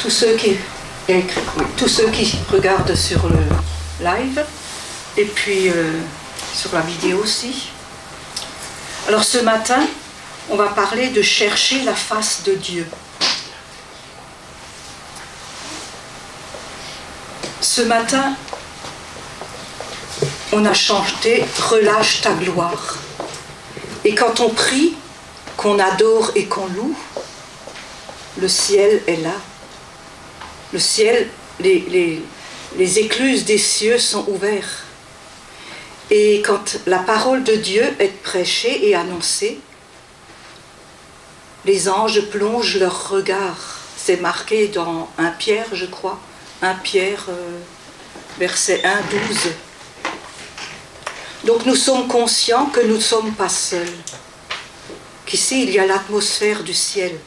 tous ceux qui, tous ceux qui regardent sur le live et puis sur la vidéo aussi. Alors ce matin, on va parler de chercher la face de Dieu. Ce matin, on a chanté « Relâche ta gloire ». Et quand on prie, qu'on adore et qu'on loue, le ciel est là. Le ciel, les écluses des cieux sont ouvertes. Et quand la parole de Dieu est prêchée et annoncée, les anges plongent leur regard. C'est marqué dans 1 Pierre, je crois. 1 Pierre, verset 1, 12. Donc nous sommes conscients que nous ne sommes pas seuls. Qu'ici, il y a l'atmosphère du ciel.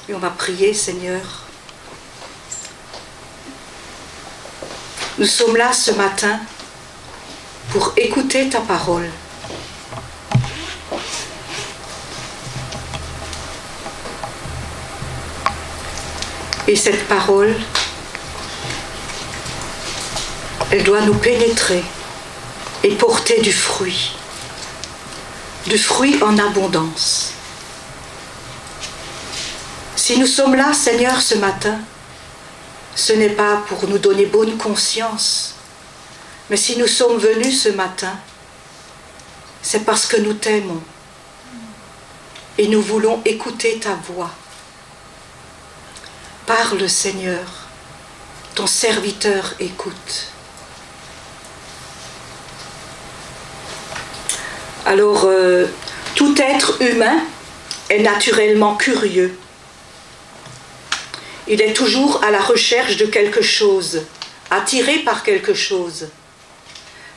Et on va prier, Seigneur. Nous sommes là ce matin pour écouter ta parole. Et cette parole, elle doit nous pénétrer et porter du fruit en abondance. Si nous sommes là, Seigneur, ce matin, ce n'est pas pour nous donner bonne conscience, mais si nous sommes venus ce matin, c'est parce que nous t'aimons et nous voulons écouter ta voix. Parle, Seigneur, ton serviteur écoute. Alors, tout être humain est naturellement curieux. Il est toujours à la recherche de quelque chose, attiré par quelque chose.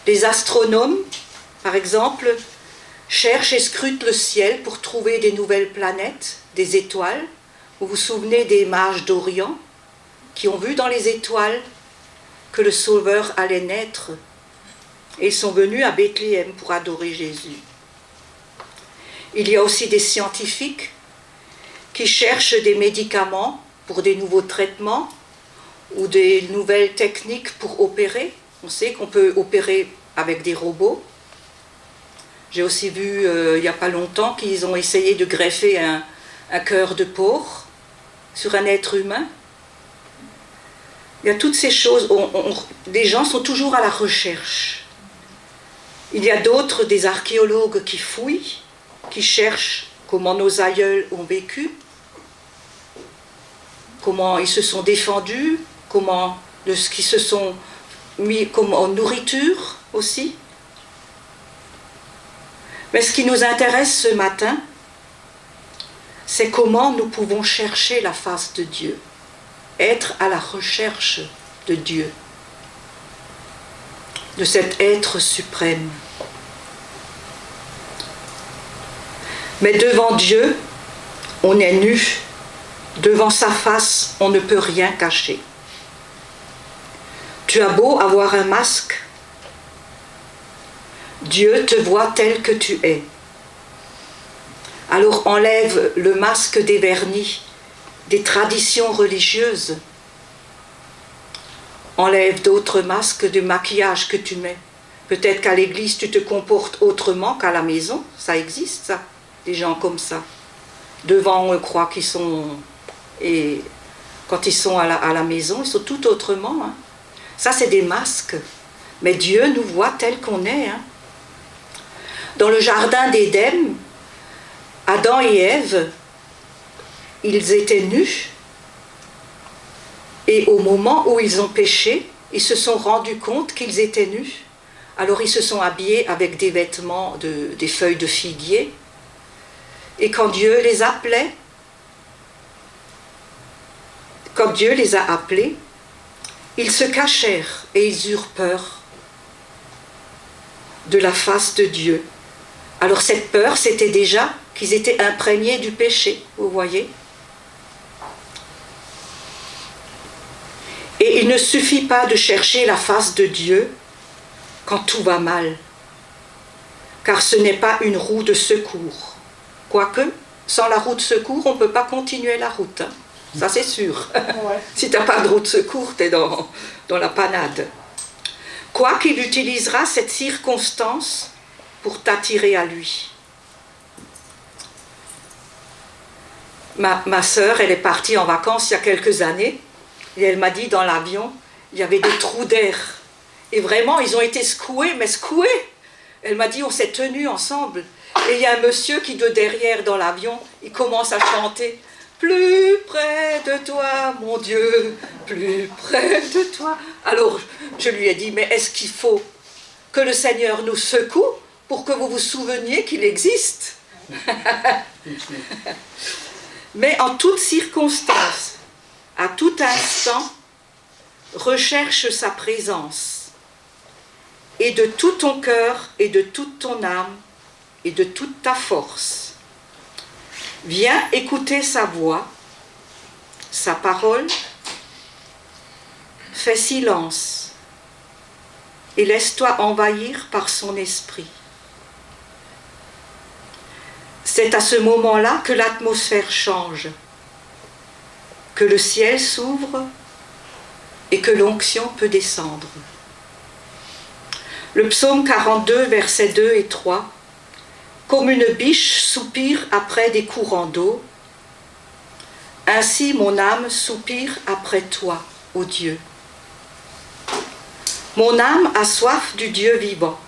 Les astronomes, par exemple, cherchent et scrutent le ciel pour trouver des nouvelles planètes, des étoiles. Vous vous souvenez des mages d'Orient qui ont vu dans les étoiles que le Sauveur allait naître et ils sont venus à Bethléem pour adorer Jésus. Il y a aussi des scientifiques qui cherchent des médicaments pour des nouveaux traitements ou des nouvelles techniques pour opérer. On sait qu'on peut opérer avec des robots. J'ai aussi vu il n'y a pas longtemps qu'ils ont essayé de greffer un cœur de porc sur un être humain. Il y a toutes ces choses, les gens sont toujours à la recherche. Il y a d'autres, des archéologues qui fouillent, qui cherchent comment nos aïeuls ont vécu, comment ils se sont défendus, comment ce qu'ils se sont mis comme en nourriture aussi. Mais ce qui nous intéresse ce matin, c'est comment nous pouvons chercher la face de Dieu, être à la recherche de Dieu, de cet être suprême. Mais devant Dieu, on est nu. Devant sa face, on ne peut rien cacher. Tu as beau avoir un masque, Dieu te voit tel que tu es. Alors enlève le masque des vernis, des traditions religieuses. Enlève d'autres masques de maquillage que tu mets. Peut-être qu'à l'église, tu te comportes autrement qu'à la maison. Ça existe, ça. Des gens comme ça. Devant, on croit qu'ils sont... Et quand ils sont à la maison, ils sont tout autrement. Hein. Ça, c'est des masques. Mais Dieu nous voit tel qu'on est. Hein. Dans le jardin d'Éden, Adam et Ève, ils étaient nus. Et au moment où ils ont péché, ils se sont rendus compte qu'ils étaient nus. Alors ils se sont habillés avec des vêtements, des feuilles de figuier. Et quand Dieu les appelait, quand Dieu les a appelés, ils se cachèrent et ils eurent peur de la face de Dieu. Alors cette peur, c'était déjà qu'ils étaient imprégnés du péché, vous voyez. Et il ne suffit pas de chercher la face de Dieu quand tout va mal, car ce n'est pas une roue de secours. Quoique, Sans la roue de secours, on ne peut pas continuer la route. Hein. Ça, c'est sûr. Ouais. Si tu n'as pas de roue de secours, tu es dans la panade. Quoiqu'il utilisera cette circonstance pour t'attirer à lui. Ma sœur, elle est partie en vacances il y a quelques années, et elle m'a dit, dans l'avion, il y avait des trous d'air. Et vraiment, ils ont été secoués, mais secoués. Elle m'a dit, on s'est tenus ensemble. Et il y a un monsieur qui, de derrière, dans l'avion, il commence à chanter « Plus près de toi, mon Dieu, plus près de toi ». Alors, je lui ai dit, mais est-ce qu'il faut que le Seigneur nous secoue pour que vous vous souveniez qu'il existe? Mais en toute circonstance, à tout instant, recherche sa présence, et de tout ton cœur, et de toute ton âme, et de toute ta force. Viens écouter sa voix, sa parole, fais silence, et laisse-toi envahir par son esprit. C'est à ce moment-là que l'atmosphère change, que le ciel s'ouvre et que l'onction peut descendre. Le psaume 42, versets 2 et 3, « Comme une biche soupire après des courants d'eau, ainsi mon âme soupire après toi, ô Dieu. Mon âme a soif du Dieu vivant.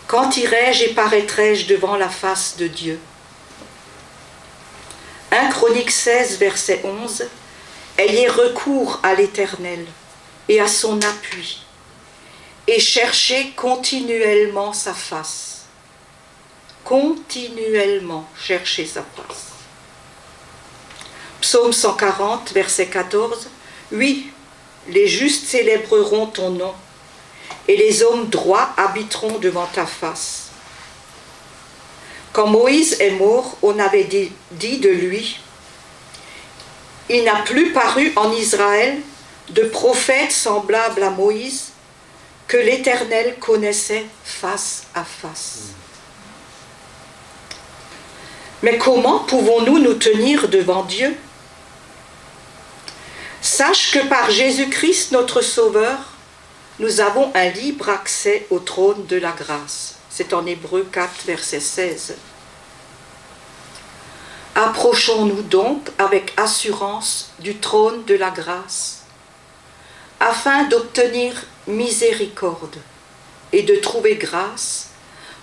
Quand irai-je et paraîtrai-je devant la face de Dieu » 1 Chroniques 16, verset 11, « Ayez recours à l'Éternel et à son appui, et cherchez continuellement sa face. » Continuellement cherchez sa face. Psaume 140, verset 14, « Oui, les justes célébreront ton nom, et les hommes droits habiteront devant ta face. » Quand Moïse est mort, on avait dit de lui, « Il n'a plus paru en Israël de prophète semblable à Moïse, que l'Éternel connaissait face à face. » Mais comment pouvons-nous nous tenir devant Dieu? Sache que par Jésus-Christ, notre Sauveur, nous avons un libre accès au trône de la grâce. C'est en Hébreux 4, verset 16. Approchons-nous donc avec assurance du trône de la grâce, afin d'obtenir miséricorde et de trouver grâce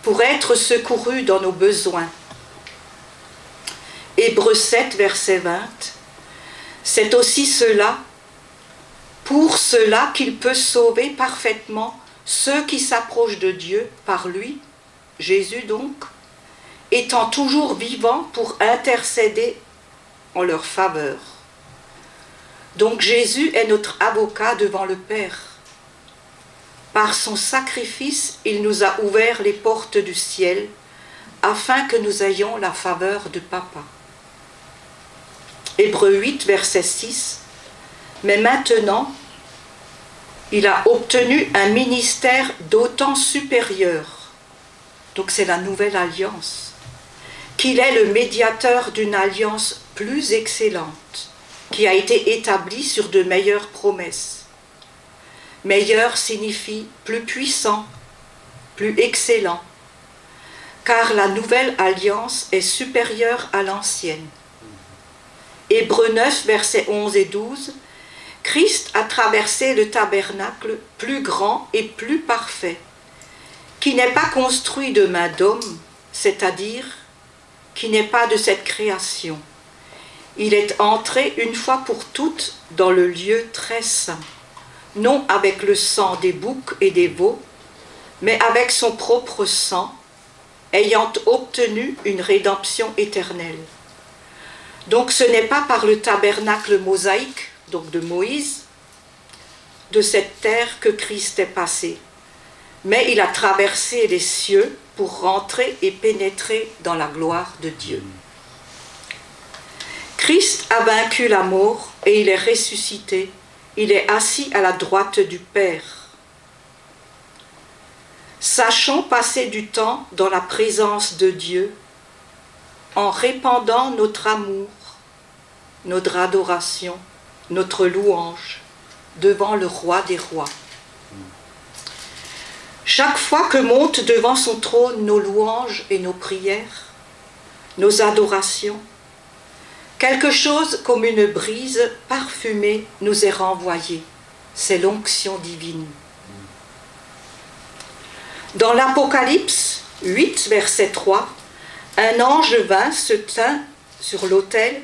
pour être secourus dans nos besoins. Hébreux 7, verset 20, c'est aussi cela, pour cela qu'il peut sauver parfaitement ceux qui s'approchent de Dieu par lui, Jésus donc, étant toujours vivant pour intercéder en leur faveur. Donc Jésus est notre avocat devant le Père. Par son sacrifice, il nous a ouvert les portes du ciel, afin que nous ayons la faveur de Papa. Hébreux 8, verset 6, « Mais maintenant, il a obtenu un ministère d'autant supérieur, donc c'est la nouvelle alliance, qu'il est le médiateur d'une alliance plus excellente, qui a été établie sur de meilleures promesses. Meilleur signifie plus puissant, plus excellent, car la nouvelle alliance est supérieure à l'ancienne. Hébreux 9, versets 11 et 12, Christ a traversé le tabernacle plus grand et plus parfait, qui n'est pas construit de main d'homme, c'est-à-dire qui n'est pas de cette création. Il est entré une fois pour toutes dans le lieu très saint, non avec le sang des boucs et des veaux, mais avec son propre sang, ayant obtenu une rédemption éternelle. Donc ce n'est pas par le tabernacle mosaïque, donc de Moïse, de cette terre que Christ est passé, mais il a traversé les cieux pour rentrer et pénétrer dans la gloire de Dieu. Christ a vaincu la mort et il est ressuscité, il est assis à la droite du Père. Sachons passer du temps dans la présence de Dieu en répandant notre amour, notre adoration, notre louange devant le roi des rois. Chaque fois que montent devant son trône nos louanges et nos prières, nos adorations, quelque chose comme une brise parfumée nous est renvoyé. C'est l'onction divine. Dans l'Apocalypse 8, verset 3, un ange vint se tint sur l'autel,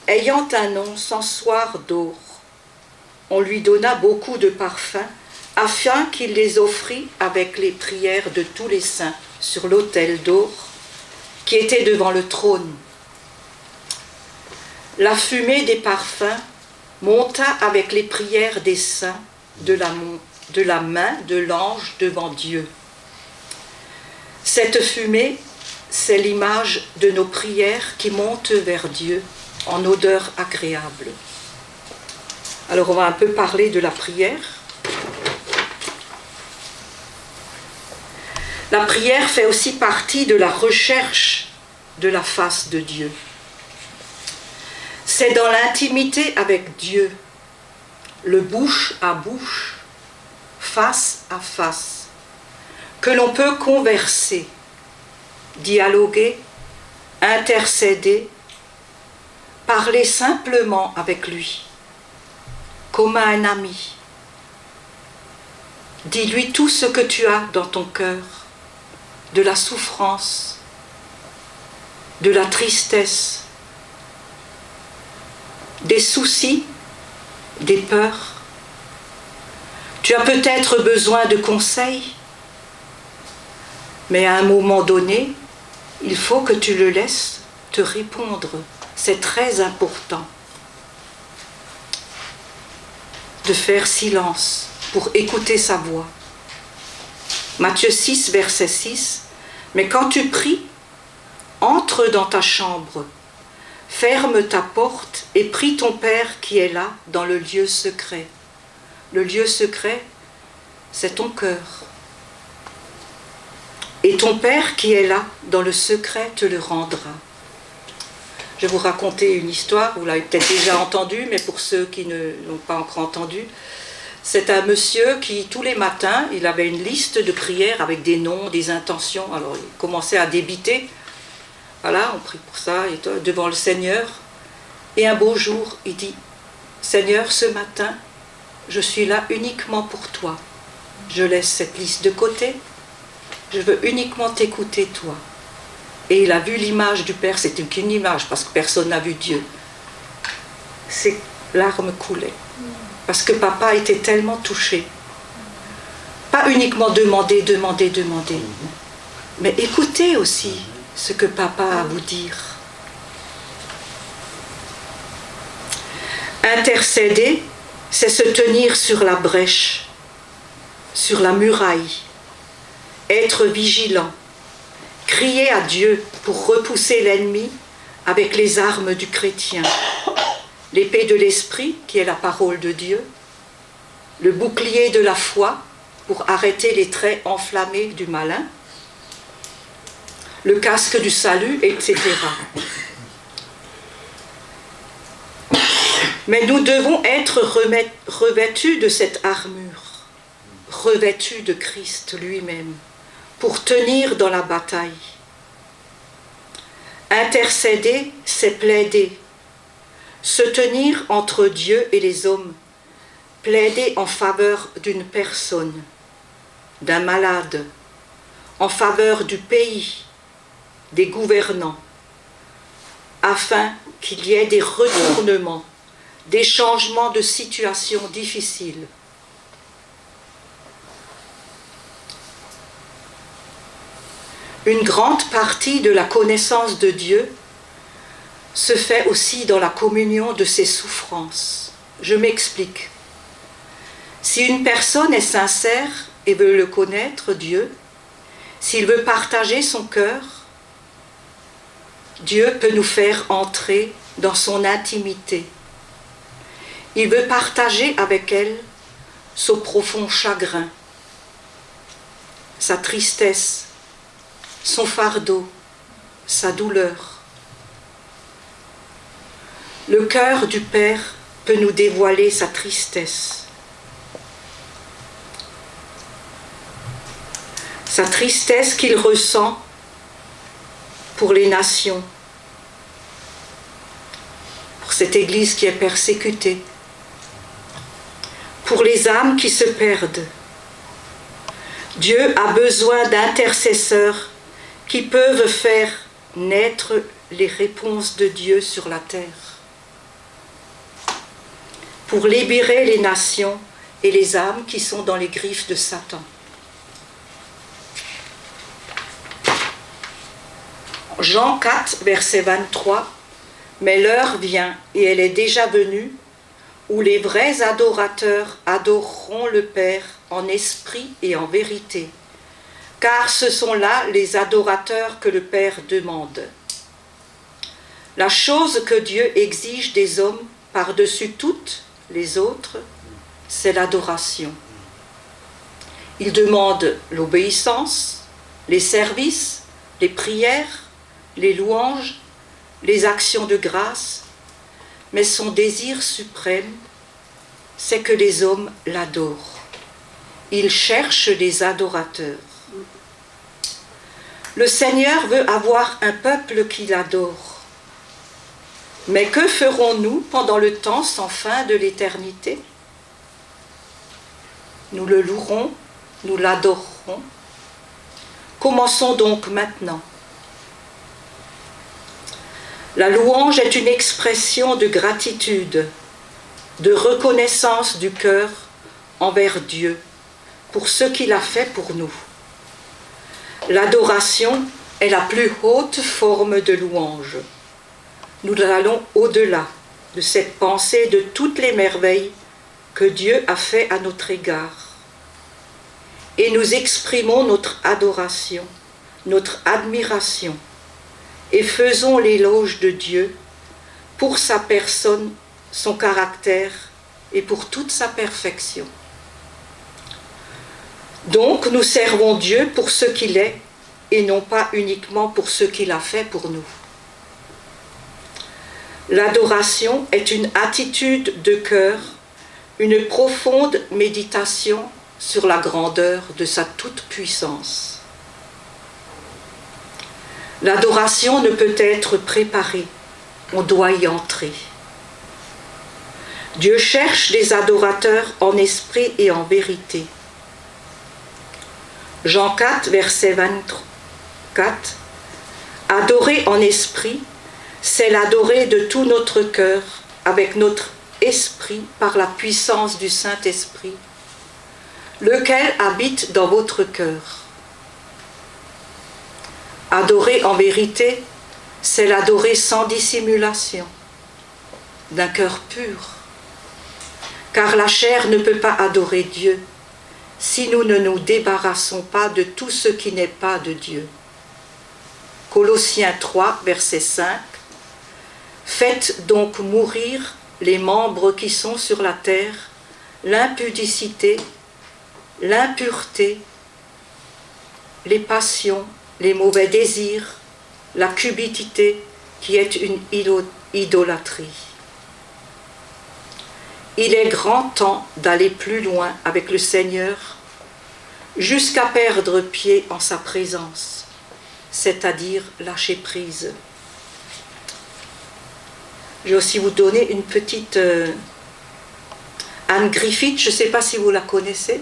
ayant un encensoir d'or. On lui donna beaucoup de parfums, afin qu'il les offrît avec les prières de tous les saints sur l'autel d'or qui était devant le trône. La fumée des parfums monta avec les prières des saints de la main de l'ange devant Dieu. Cette fumée, c'est l'image de nos prières qui montent vers Dieu en odeur agréable. Alors on va un peu parler de la prière. La prière fait aussi partie de la recherche de la face de Dieu. C'est dans l'intimité avec Dieu, le bouche à bouche, face à face, que l'on peut converser, dialoguer, intercéder, parler simplement avec lui, comme à un ami. Dis-lui tout ce que tu as dans ton cœur, de la souffrance, de la tristesse, des soucis, des peurs. Tu as peut-être besoin de conseils, mais à un moment donné, il faut que tu le laisses te répondre. C'est très important de faire silence pour écouter sa voix. Matthieu 6, verset 6, « Mais quand tu pries, entre dans ta chambre, ferme ta porte et prie ton Père qui est là dans le lieu secret. » Le lieu secret, c'est ton cœur. Et ton Père qui est là dans le secret te le rendra. Je vais vous raconter une histoire, vous l'avez peut-être déjà entendue, mais pour ceux qui ne l'ont pas encore entendue, c'est un monsieur qui, tous les matins, il avait une liste de prières avec des noms, des intentions. Alors, il commençait à débiter. Voilà, on prie pour ça, et toi, devant le Seigneur. Et un beau jour, il dit, « Seigneur, ce matin, je suis là uniquement pour toi. Je laisse cette liste de côté. Je veux uniquement t'écouter, toi. » Et il a vu l'image du Père. C'était qu'une image, parce que personne n'a vu Dieu. Ses larmes coulaient. Parce que papa était tellement touché. Pas uniquement demander, mais écoutez aussi ce que papa a à vous dire. Intercéder, c'est se tenir sur la brèche, sur la muraille, être vigilant, crier à Dieu pour repousser l'ennemi avec les armes du chrétien. L'épée de l'esprit, qui est la parole de Dieu, le bouclier de la foi, pour arrêter les traits enflammés du malin, le casque du salut, etc. Mais nous devons être revêtus de cette armure, revêtus de Christ lui-même, pour tenir dans la bataille. Intercéder, c'est plaider. Se tenir entre Dieu et les hommes, plaider en faveur d'une personne, d'un malade, en faveur du pays, des gouvernants, afin qu'il y ait des retournements, des changements de situation difficiles. Une grande partie de la connaissance de Dieu se fait aussi dans la communion de ses souffrances. Je m'explique. Si une personne est sincère et veut le connaître, Dieu, s'il veut partager son cœur, Dieu peut nous faire entrer dans son intimité. Il veut partager avec elle son profond chagrin, sa tristesse, son fardeau, sa douleur. le cœur du Père peut nous dévoiler sa tristesse. Sa tristesse qu'il ressent pour les nations, pour cette Église qui est persécutée, pour les âmes qui se perdent. Dieu a besoin d'intercesseurs qui peuvent faire naître les réponses de Dieu sur la terre, pour libérer les nations et les âmes qui sont dans les griffes de Satan. Jean 4, verset 23, « Mais l'heure vient, et elle est déjà venue, où les vrais adorateurs adoreront le Père en esprit et en vérité, car ce sont là les adorateurs que le Père demande. » La chose que Dieu exige des hommes par-dessus toutes les autres, c'est l'adoration. Il demande l'obéissance, les services, les prières, les louanges, les actions de grâce, mais son désir suprême, c'est que les hommes l'adorent. Il cherche des adorateurs. Le Seigneur veut avoir un peuple qui l'adore. Mais que ferons-nous pendant le temps sans fin de l'éternité? Nous le louerons, nous l'adorerons. Commençons donc maintenant. La louange est une expression de gratitude, de reconnaissance du cœur envers Dieu pour ce qu'il a fait pour nous. L'adoration est la plus haute forme de louange. Nous allons au-delà de cette pensée de toutes les merveilles que Dieu a fait à notre égard. Et nous exprimons notre adoration, notre admiration, et faisons l'éloge de Dieu pour sa personne, son caractère et pour toute sa perfection. Donc nous servons Dieu pour ce qu'il est et non pas uniquement pour ce qu'il a fait pour nous. L'adoration est une attitude de cœur, une profonde méditation sur la grandeur de sa toute-puissance. L'adoration ne peut être préparée, on doit y entrer. Dieu cherche des adorateurs en esprit et en vérité. Jean 4, verset 24, « Adorer en esprit, c'est l'adorer de tout notre cœur, avec notre esprit, par la puissance du Saint-Esprit, lequel habite dans votre cœur. » Adorer en vérité, c'est l'adorer sans dissimulation, d'un cœur pur. Car la chair ne peut pas adorer Dieu si nous ne nous débarrassons pas de tout ce qui n'est pas de Dieu. Colossiens 3, verset 5. Faites donc mourir les membres qui sont sur la terre, l'impudicité, l'impureté, les passions, les mauvais désirs, la cupidité qui est une idolâtrie. Il est grand temps d'aller plus loin avec le Seigneur jusqu'à perdre pied en sa présence, c'est-à-dire lâcher prise. Je vais aussi vous donner une petite Anne Griffith, je ne sais pas si vous la connaissez,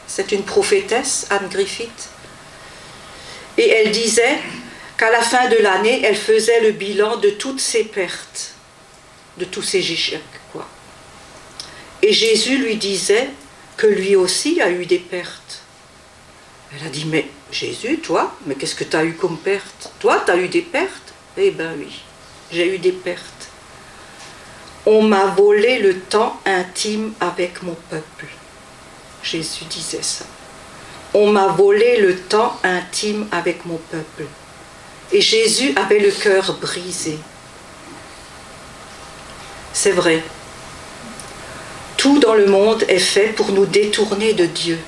c'est une prophétesse, Anne Griffith. Et elle disait qu'à la fin de l'année, elle faisait le bilan de toutes ses pertes, de tous ses échecs, quoi. Et Jésus lui disait que lui aussi a eu des pertes. Elle a dit, mais Jésus, toi, mais qu'est-ce que tu as eu comme perte? Toi, tu as eu des pertes? Eh bien oui, j'ai eu des pertes. On m'a volé le temps intime avec mon peuple. Jésus disait ça. On m'a volé le temps intime avec mon peuple. Et Jésus avait le cœur brisé. C'est vrai. Tout dans le monde est fait pour nous détourner de Dieu,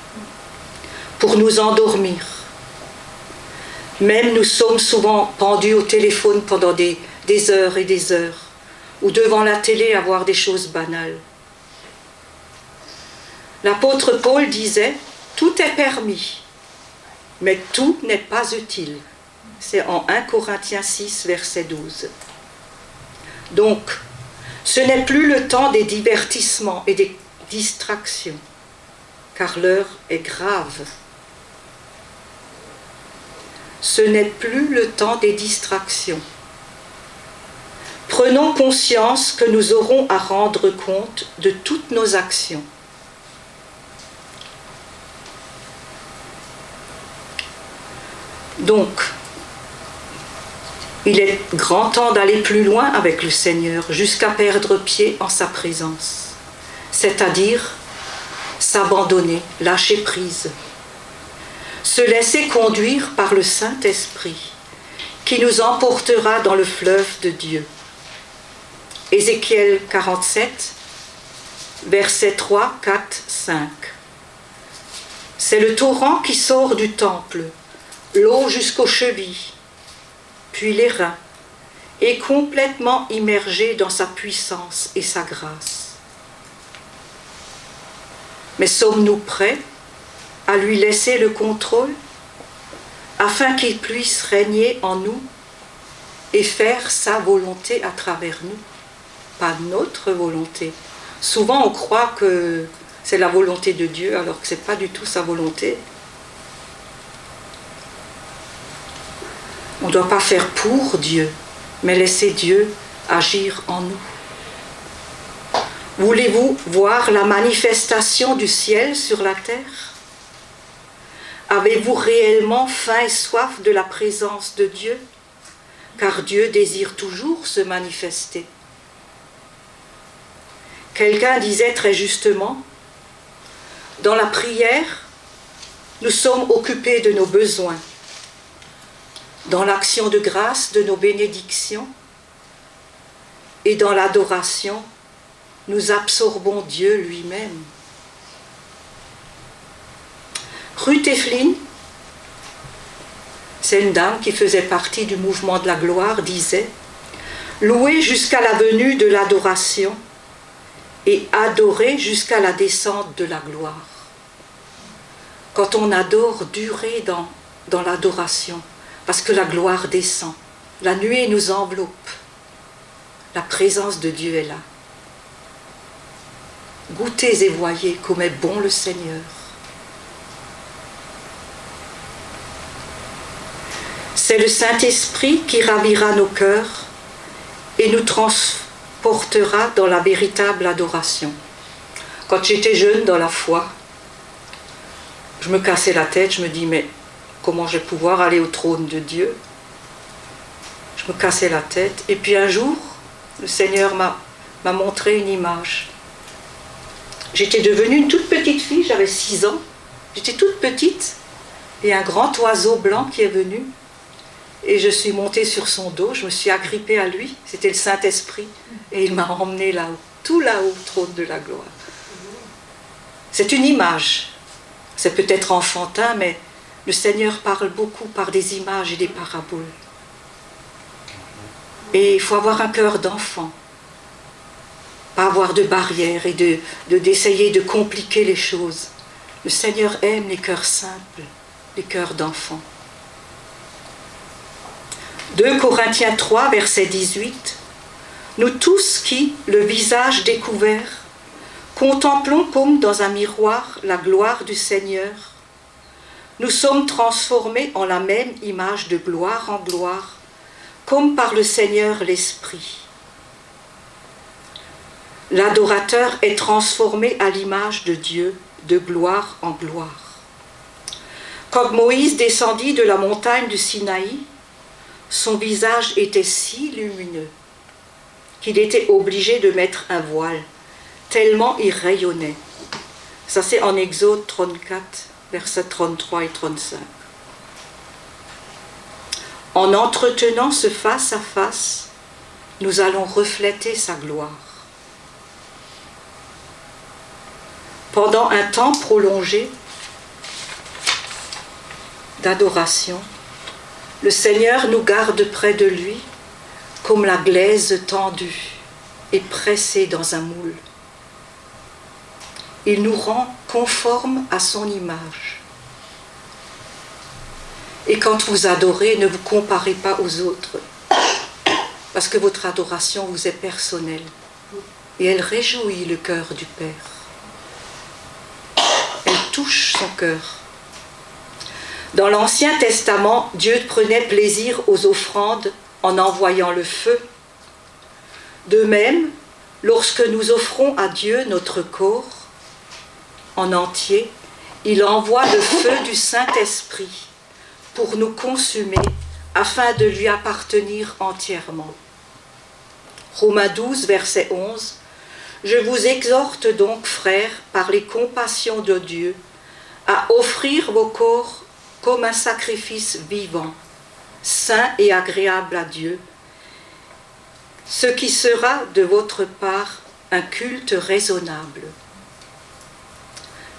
pour nous endormir. Même nous sommes souvent pendus au téléphone pendant des heures et des heures. ou devant la télé à voir des choses banales. L'apôtre Paul disait « Tout est permis, mais tout n'est pas utile ». C'est en 1 Corinthiens 6, verset 12. Donc, ce n'est plus le temps des divertissements et des distractions, car l'heure est grave. Ce n'est plus le temps des distractions. Prenons conscience que nous aurons à rendre compte de toutes nos actions. Donc, il est grand temps d'aller plus loin avec le Seigneur, jusqu'à perdre pied en sa présence, c'est-à-dire s'abandonner, lâcher prise, se laisser conduire par le Saint-Esprit, qui nous emportera dans le fleuve de Dieu. Ézéchiel 47, versets 3, 4, 5. C'est le torrent qui sort du temple, l'eau jusqu'aux chevilles, puis les reins, est complètement immergé dans sa puissance et sa grâce. Mais sommes-nous prêts à lui laisser le contrôle afin qu'il puisse régner en nous et faire sa volonté à travers nous, pas notre volonté? Souvent on croit que c'est la volonté de Dieu alors que ce n'est pas du tout sa volonté. On ne doit pas faire pour Dieu, mais laisser Dieu agir en nous. Voulez-vous voir la manifestation du ciel sur la terre? Avez-vous réellement faim et soif de la présence de Dieu? Car Dieu désire toujours se manifester. Quelqu'un disait très justement, dans la prière, nous sommes occupés de nos besoins. Dans l'action de grâce de nos bénédictions et dans l'adoration, nous absorbons Dieu lui-même. Ruth Eflin, c'est une dame qui faisait partie du mouvement de la gloire, disait « Louer jusqu'à la venue de l'adoration et adorer jusqu'à la descente de la gloire. » Quand on adore, durer dans l'adoration, parce que la gloire descend, la nuée nous enveloppe, la présence de Dieu est là. Goûtez et voyez comme est bon le Seigneur. C'est le Saint-Esprit qui ravira nos cœurs et nous transportera dans la véritable adoration. Quand j'étais jeune dans la foi, je me cassais la tête, je me dis mais comment je vais pouvoir aller au trône de Dieu? Je me cassais la tête. Et puis un jour, le Seigneur m'a montré une image. J'étais devenue une toute petite fille, j'avais 6 ans. J'étais toute petite. Et un grand oiseau blanc qui est venu. Et je suis montée sur son dos, je me suis agrippée à lui. C'était le Saint-Esprit. Et il m'a emmenée là-haut, tout là-haut, au trône de la gloire. C'est une image. C'est peut-être enfantin, mais le Seigneur parle beaucoup par des images et des paraboles. Et il faut avoir un cœur d'enfant. Pas avoir de barrières et d'essayer de compliquer les choses. Le Seigneur aime les cœurs simples, les cœurs d'enfants. 2 Corinthiens 3, verset 18. Nous tous qui, le visage découvert, contemplons comme dans un miroir la gloire du Seigneur, nous sommes transformés en la même image de gloire en gloire, comme par le Seigneur l'Esprit. L'adorateur est transformé à l'image de Dieu, de gloire en gloire. Quand Moïse descendit de la montagne du Sinaï, son visage était si lumineux qu'il était obligé de mettre un voile, tellement il rayonnait. Ça c'est en Exode 34, versets 33 et 35. En entretenant ce face-à-face, nous allons refléter sa gloire. Pendant un temps prolongé d'adoration, le Seigneur nous garde près de lui comme la glaise tendue et pressé dans un moule. Il nous rend conformes à son image. Et quand vous adorez, ne vous comparez pas aux autres, parce que votre adoration vous est personnelle et elle réjouit le cœur du Père. Elle touche son cœur. Dans l'Ancien Testament, Dieu prenait plaisir aux offrandes en envoyant le feu. De même, lorsque nous offrons à Dieu notre corps en entier, il envoie le feu du Saint-Esprit pour nous consumer afin de lui appartenir entièrement. Romains 12, verset 11. Je vous exhorte donc, frères, par les compassions de Dieu, à offrir vos corps comme un sacrifice vivant, saint et agréable à Dieu, ce qui sera de votre part un culte raisonnable.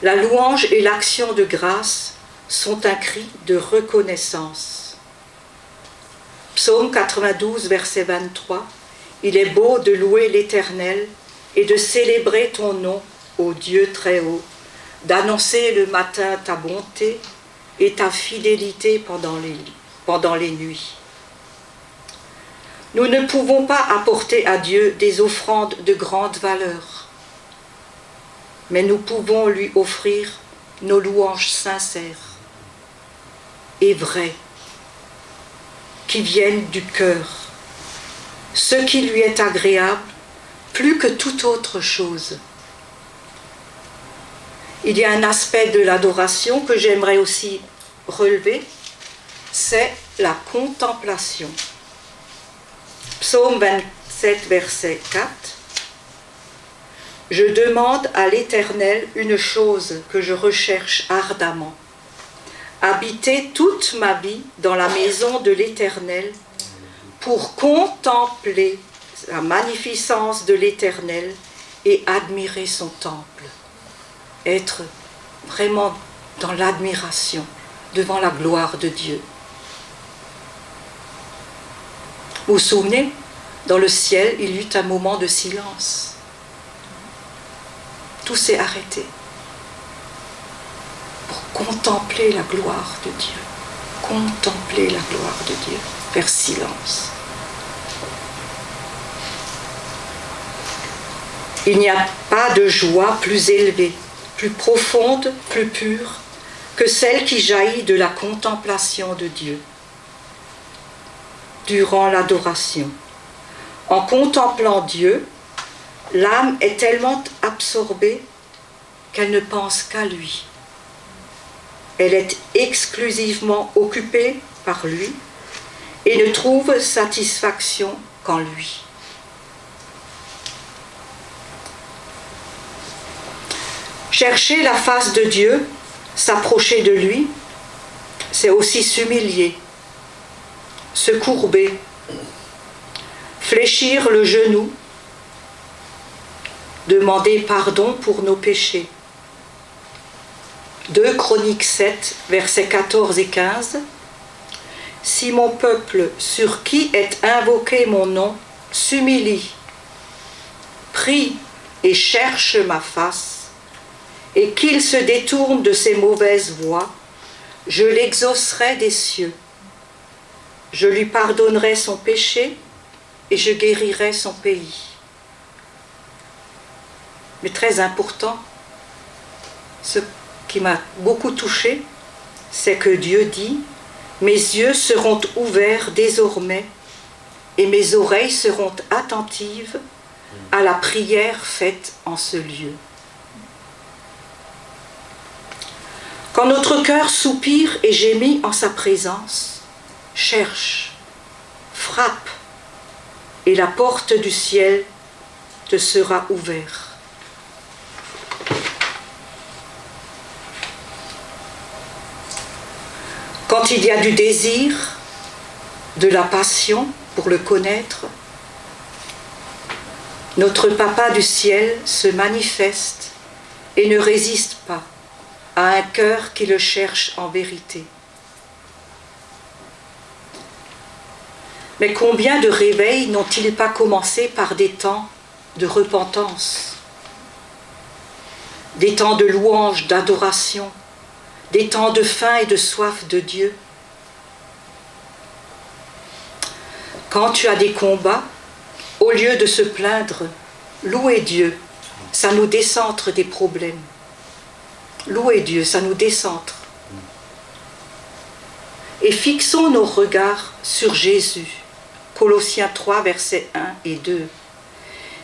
La louange et l'action de grâce sont un cri de reconnaissance. Psaume 92, verset 23. Il est beau de louer l'Éternel et de célébrer ton nom, ô Dieu très haut, d'annoncer le matin ta bonté et ta fidélité pendant les nuits. Nous ne pouvons pas apporter à Dieu des offrandes de grande valeur, mais nous pouvons lui offrir nos louanges sincères et vraies, qui viennent du cœur, ce qui lui est agréable plus que toute autre chose. Il y a un aspect de l'adoration que j'aimerais aussi relever, c'est la contemplation. Psaume 27, verset 4. Je demande à l'Éternel une chose que je recherche ardemment. Habiter toute ma vie dans la maison de l'Éternel pour contempler la magnificence de l'Éternel et admirer son temple. Être vraiment dans l'admiration devant la gloire de Dieu. Vous vous souvenez, dans le ciel, il y eut un moment de silence. Tout s'est arrêté pour contempler la gloire de Dieu. Contempler la gloire de Dieu. Faire silence. Il n'y a pas de joie plus élevée, plus profonde, plus pure que celle qui jaillit de la contemplation de Dieu durant l'adoration. En contemplant Dieu, l'âme est tellement absorbée qu'elle ne pense qu'à lui. Elle est exclusivement occupée par lui et ne trouve satisfaction qu'en lui. Chercher la face de Dieu, s'approcher de lui, c'est aussi s'humilier, se courber, fléchir le genou, demander pardon pour nos péchés. 2 Chroniques 7, versets 14 et 15. Si mon peuple, sur qui est invoqué mon nom, s'humilie, prie et cherche ma face, et qu'il se détourne de ses mauvaises voies, je l'exaucerai des cieux. Je lui pardonnerai son péché et je guérirai son pays. Mais très important, ce qui m'a beaucoup touchée, c'est que Dieu dit « Mes yeux seront ouverts désormais et mes oreilles seront attentives à la prière faite en ce lieu. » Quand notre cœur soupire et gémit en sa présence, cherche, frappe, et la porte du ciel te sera ouverte. Quand il y a du désir, de la passion pour le connaître, notre Papa du ciel se manifeste et ne résiste pas à un cœur qui le cherche en vérité. Mais combien de réveils n'ont-ils pas commencé par des temps de repentance, des temps de louange, d'adoration, des temps de faim et de soif de Dieu. Quand tu as des combats, au lieu de se plaindre, louer Dieu, ça nous décentre des problèmes. Louer Dieu, ça nous décentre. Et fixons nos regards sur Jésus. Colossiens 3, versets 1 et 2.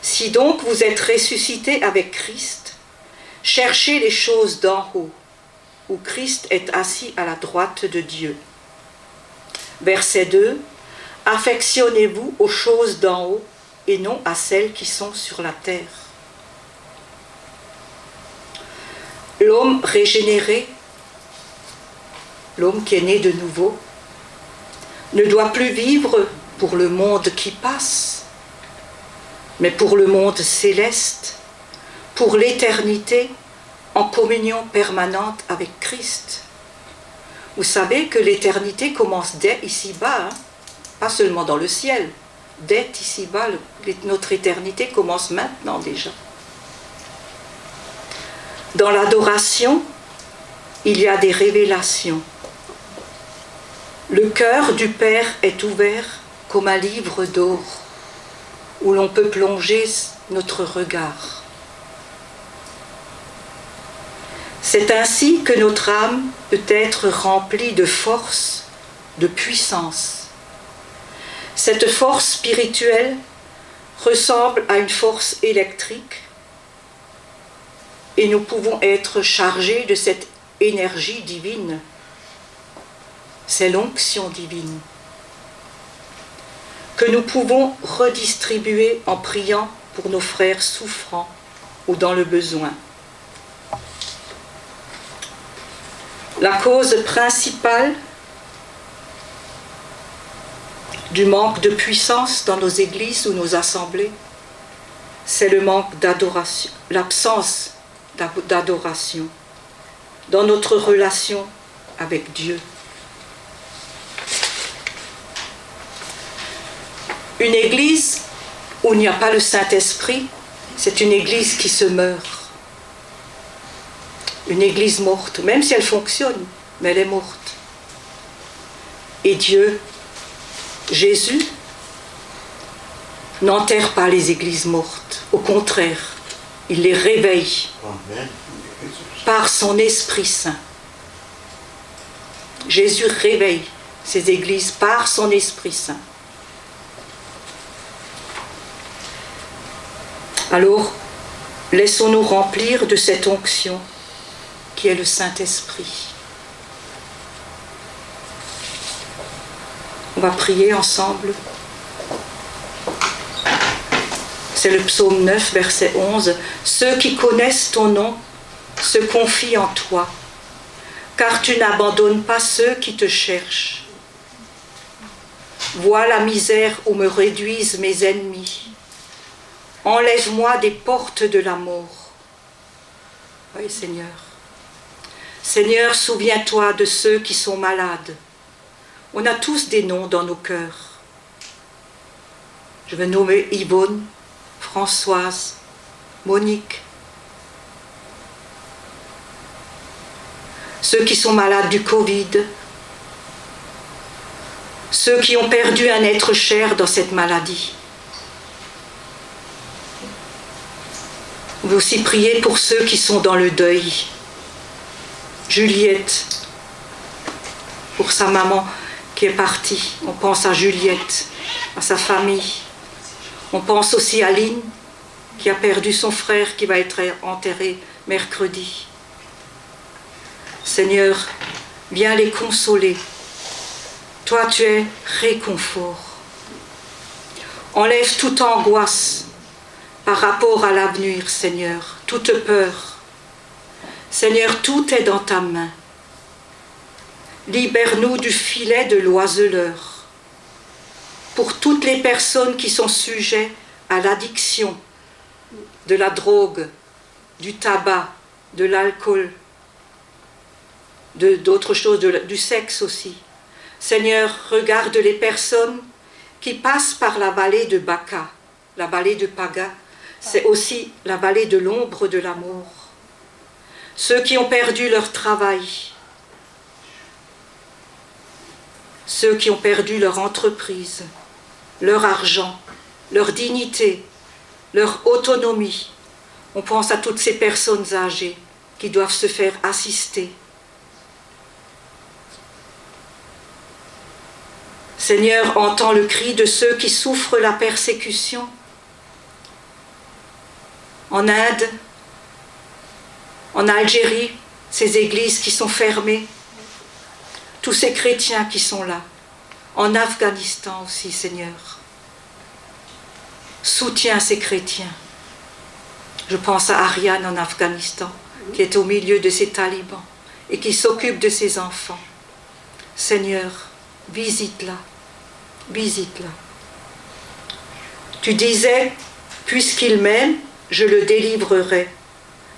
Si donc vous êtes ressuscités avec Christ, cherchez les choses d'en haut, où Christ est assis à la droite de Dieu. Verset 2. Affectionnez-vous aux choses d'en haut et non à celles qui sont sur la terre. L'homme régénéré, l'homme qui est né de nouveau, ne doit plus vivre pour le monde qui passe, mais pour le monde céleste, pour l'éternité, en communion permanente avec Christ. Vous savez que l'éternité commence dès ici-bas, hein? Pas seulement dans le ciel, dès ici-bas, notre éternité commence maintenant déjà. Dans l'adoration, il y a des révélations. Le cœur du Père est ouvert comme un livre d'or où l'on peut plonger notre regard. C'est ainsi que notre âme peut être remplie de force, de puissance. Cette force spirituelle ressemble à une force électrique et nous pouvons être chargés de cette énergie divine. C'est l'onction divine que nous pouvons redistribuer en priant pour nos frères souffrants ou dans le besoin. La cause principale du manque de puissance dans nos églises ou nos assemblées, c'est le manque d'adoration, l'absence d'adoration dans notre relation avec Dieu. Une église où il n'y a pas le Saint-Esprit, c'est une église qui se meurt. Une église morte, même si elle fonctionne, mais elle est morte. Et Dieu, Jésus, n'enterre pas les églises mortes. Au contraire, il les réveille par son Esprit Saint. Jésus réveille ces églises par son Esprit Saint. Alors, laissons-nous remplir de cette onction qui est le Saint-Esprit. On va prier ensemble. C'est le psaume 9, verset 11. « Ceux qui connaissent ton nom se confient en toi, car tu n'abandonnes pas ceux qui te cherchent. Vois la misère où me réduisent mes ennemis. Enlève-moi des portes de la mort. » Oui, Seigneur. Seigneur, souviens-toi de ceux qui sont malades. On a tous des noms dans nos cœurs. Je vais nommer Yvonne, Françoise, Monique. Ceux qui sont malades du Covid. Ceux qui ont perdu un être cher dans cette maladie. On veut aussi prier pour ceux qui sont dans le deuil. Juliette, pour sa maman qui est partie. On pense à Juliette, à sa famille. On pense aussi à Lynn, qui a perdu son frère, qui va être enterré mercredi. Seigneur, viens les consoler. Toi, tu es réconfort. Enlève toute angoisse par rapport à l'avenir, Seigneur, toute peur. Seigneur, tout est dans ta main. Libère-nous du filet de l'oiseleur. Pour toutes les personnes qui sont sujets à l'addiction, de la drogue, du tabac, de l'alcool, d'autres choses, du sexe aussi. Seigneur, regarde les personnes qui passent par la vallée de Baca, la vallée de Paga. c'est aussi la vallée de l'ombre de la mort. Ceux qui ont perdu leur travail, ceux qui ont perdu leur entreprise, leur argent, leur dignité, leur autonomie. On pense à toutes ces personnes âgées qui doivent se faire assister. Seigneur, entends le cri de ceux qui souffrent la persécution. En Inde, en Algérie, ces églises qui sont fermées, tous ces chrétiens qui sont là, en Afghanistan aussi, Seigneur. Soutiens ces chrétiens. Je pense à Ariane en Afghanistan, qui est au milieu de ces talibans et qui s'occupe de ses enfants. Seigneur, visite-la, visite-la. Tu disais, puisqu'il m'aime, je le délivrerai.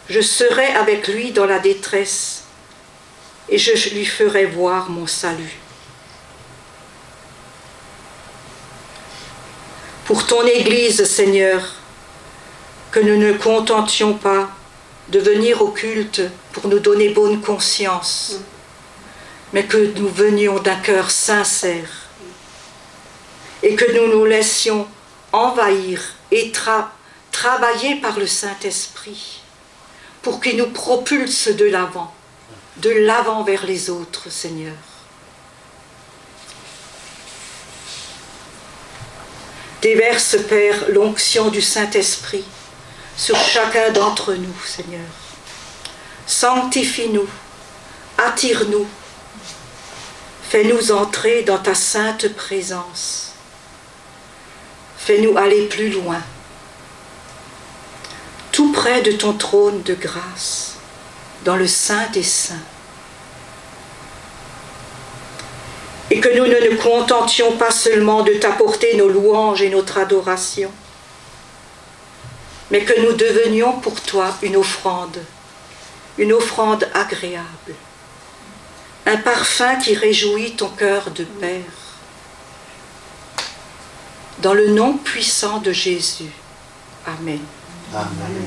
Je serai avec lui dans la détresse et je lui ferai voir mon salut. Pour ton Église, Seigneur, que nous ne contentions pas de venir au culte pour nous donner bonne conscience, mais que nous venions d'un cœur sincère et que nous nous laissions envahir et travailler par le Saint-Esprit pour qu'il nous propulse de l'avant vers les autres, Seigneur. Déverse, Père, l'onction du Saint-Esprit sur chacun d'entre nous, Seigneur. Sanctifie-nous, attire-nous, fais-nous entrer dans ta sainte présence. Fais-nous aller plus loin, tout près de ton trône de grâce, dans le Saint des Saints. Et que nous ne nous contentions pas seulement de t'apporter nos louanges et notre adoration, mais que nous devenions pour toi une offrande agréable, un parfum qui réjouit ton cœur de Père. Dans le nom puissant de Jésus. Amen. Amen.